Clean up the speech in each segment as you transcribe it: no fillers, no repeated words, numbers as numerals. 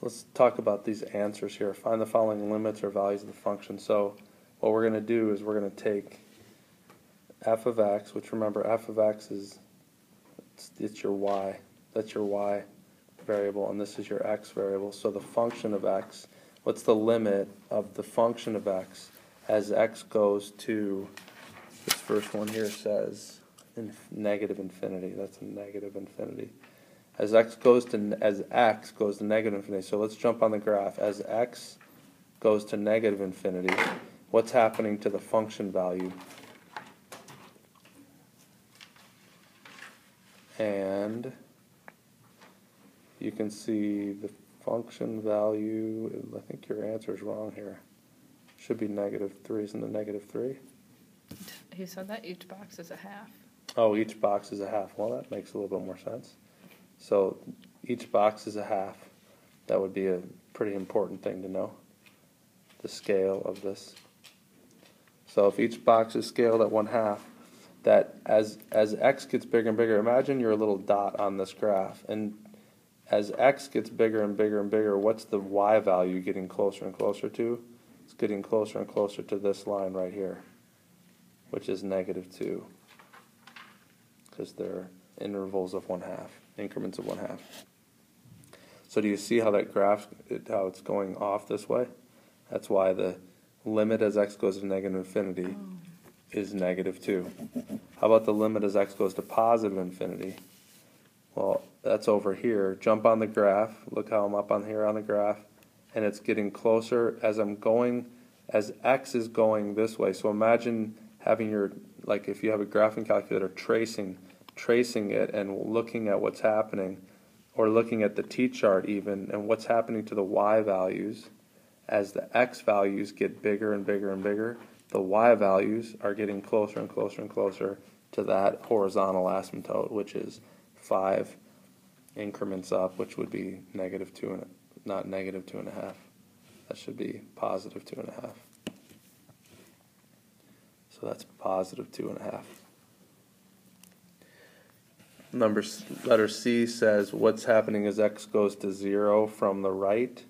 Let's talk about these answers here. Find the following limits or values of the function. So what we're going to do is we're going to take f of x, which remember f of x is it's your y. That's your y variable, and this is your x variable. So the function of x, what's the limit of the function of x as x goes to, this first one here says negative infinity. That's a negative infinity. As x goes to negative infinity. So let's jump on the graph. As x goes to negative infinity, what's happening to the function value? And you can see the function value, I think your answer is wrong here. Should be -3, isn't it -3? He said that each box is a half. Oh, each box is a half. Well, that makes a little bit more sense. So each box is a half. That would be a pretty important thing to know, the scale of this. So if each box is scaled at 1/2, that as x gets bigger and bigger, imagine you're a little dot on this graph, and as x gets bigger and bigger and bigger, what's the y value getting closer and closer to? It's getting closer and closer to this line right here, which is -2, because they're intervals of 1/2, increments of 1/2. So do you see how that graph, how it's going off this way? That's why the limit as x goes to negative infinity is -2. How about the limit as x goes to positive infinity? Well, that's over here. Jump on the graph. Look how I'm up on here on the graph. And it's getting closer as I'm going, as x is going this way. So imagine having your, like if you have a graphing calculator, tracing it and looking at what's happening, or looking at the t-chart even, and what's happening to the y values. As the x values get bigger and bigger and bigger, the y values are getting closer and closer and closer to that horizontal asymptote, which is 5 increments up, which would be -2, and not -2.5. That should be +2.5. So that's +2.5. Letter C says what's happening as x goes to 0 from the right.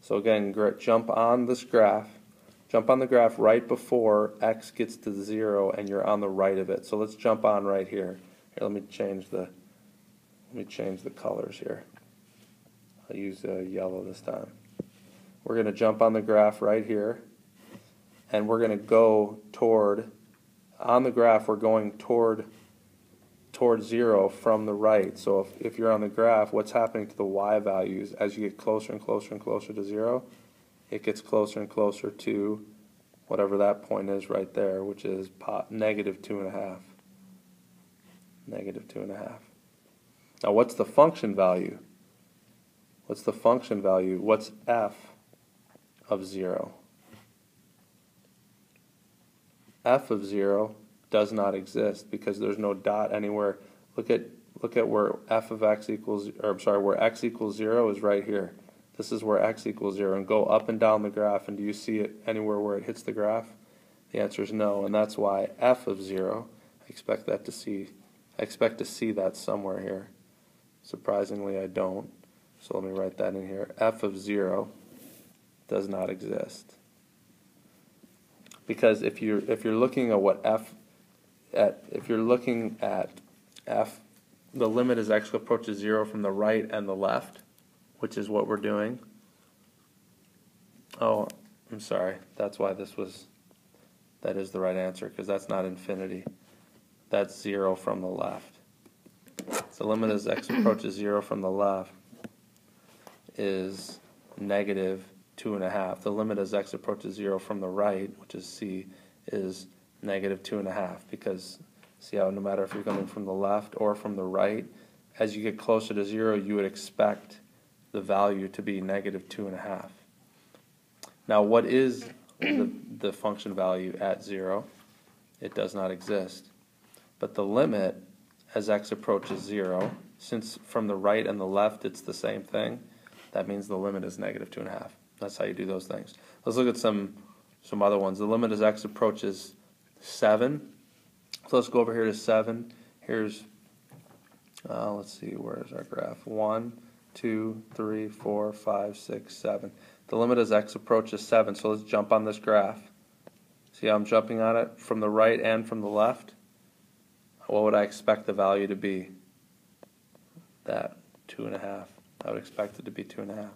So again, jump on this graph. Jump on the graph right before x gets to 0 and you're on the right of it. So let's jump on right here. Here, let me change the colors here. I'll use yellow this time. We're going to jump on the graph right here, and we're going to go toward, on the graph we're going toward 0 from the right. So if you're on the graph, what's happening to the y values as you get closer and closer and closer to 0? It gets closer and closer to whatever that point is right there, which is -2.5. -2.5. Now what's the function value? What's the function value? What's f of 0? F of 0 does not exist because there's no dot anywhere. Look at where f of x equals, or I'm sorry, where x equals 0 is right here. This is where x equals 0, and go up and down the graph, and do you see it anywhere where it hits the graph? The answer is no, and that's why f of 0, I expect to see that somewhere here. Surprisingly, I don't. So let me write that in here. F of 0 does not exist. Because if you're looking at what if you're looking at f, the limit as x approaches 0 from the right and the left, which is what we're doing. Oh, I'm sorry. That's why that is the right answer, because that's not infinity. That's 0 from the left. So the limit as x approaches 0 from the left is -2.5. The limit as x approaches 0 from the right, which is C, is -2.5, because see how no matter if you're coming from the left or from the right, as you get closer to 0, you would expect the value to be -2.5. Now what is the function value at 0? It does not exist. But the limit as x approaches 0, since from the right and the left it's the same thing, that means the limit is -2.5. That's how you do those things. Let's look at some other ones. The limit as x approaches 7. So let's go over here to 7. Here's, let's see, where's our graph? 1, 2, 3, 4, 5, 6, 7. The limit as x approaches 7, so let's jump on this graph. See how I'm jumping on it from the right and from the left? What would I expect the value to be? That 2.5. I would expect it to be 2.5.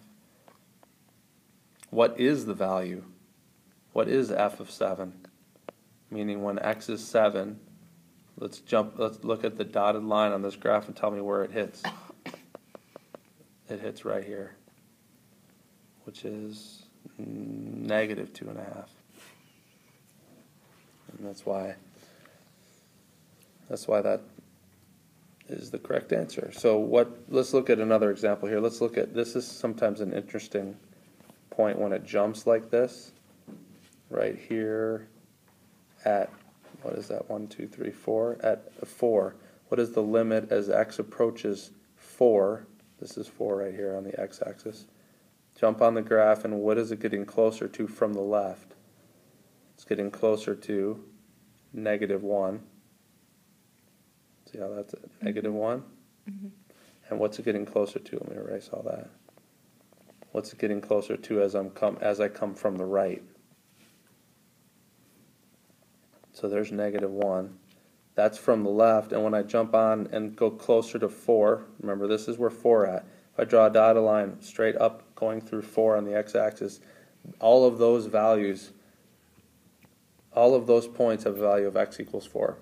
What is the value? What is f of 7? Meaning when x is 7, let's look at the dotted line on this graph and tell me where it hits. It hits right here, which is negative 2.5. And that's why that is the correct answer. So let's look at another example here. Let's look at, this is sometimes an interesting point when it jumps like this. Right here at, what is that, 1, 2, 3, 4? At 4, what is the limit as x approaches 4? This is 4 right here on the x-axis. Jump on the graph, and what is it getting closer to from the left? It's getting closer to negative 1. See how that's it? Negative 1? Mm-hmm. And what's it getting closer to? Let me erase all that. What's it getting closer to as I come from the right? So there's negative 1. That's from the left, and when I jump on and go closer to 4, remember this is where 4 at. If I draw a dotted line straight up going through 4 on the x-axis, all of those values, all of those points have a value of x equals 4.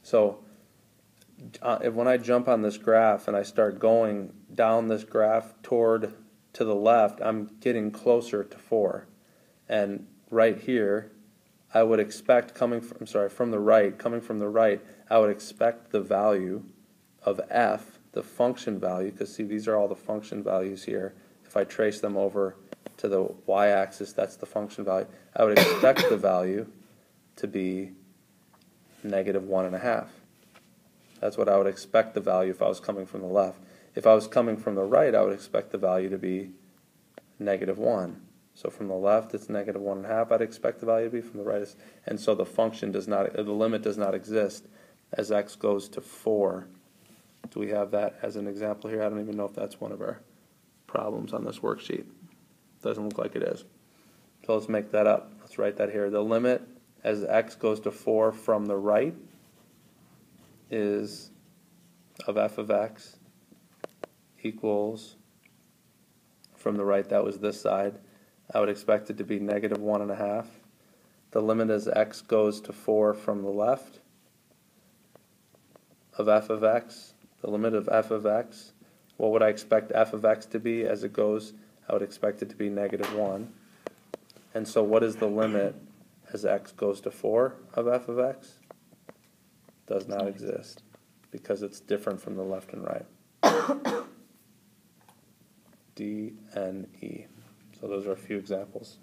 So when I jump on this graph and I start going down this graph to the left, I'm getting closer to 4. And right here, I would expect from the right, I would expect the value of f, the function value, because see, these are all the function values here. If I trace them over to the y-axis, that's the function value. I would expect the value to be negative 1.5. That's what I would expect the value if I was coming from the left. If I was coming from the right, I would expect the value to be negative 1. So from the left, it's negative 1.5. I'd expect the value to be from the right. And so the limit does not exist as x goes to 4. Do we have that as an example here? I don't even know if that's one of our problems on this worksheet. Doesn't look like it is. So let's make that up. Let's write that here. The limit as x goes to 4 from the right is of f of x equals, from the right, that was this side, I would expect it to be negative 1.5. The limit as x goes to 4 from the left of f of x, the limit of f of x, what would I expect f of x to be as it goes? I would expect it to be negative 1. And so what is the limit as x goes to 4 of f of x? Does not exist, because it's different from the left and right. D, N, E. So those are a few examples.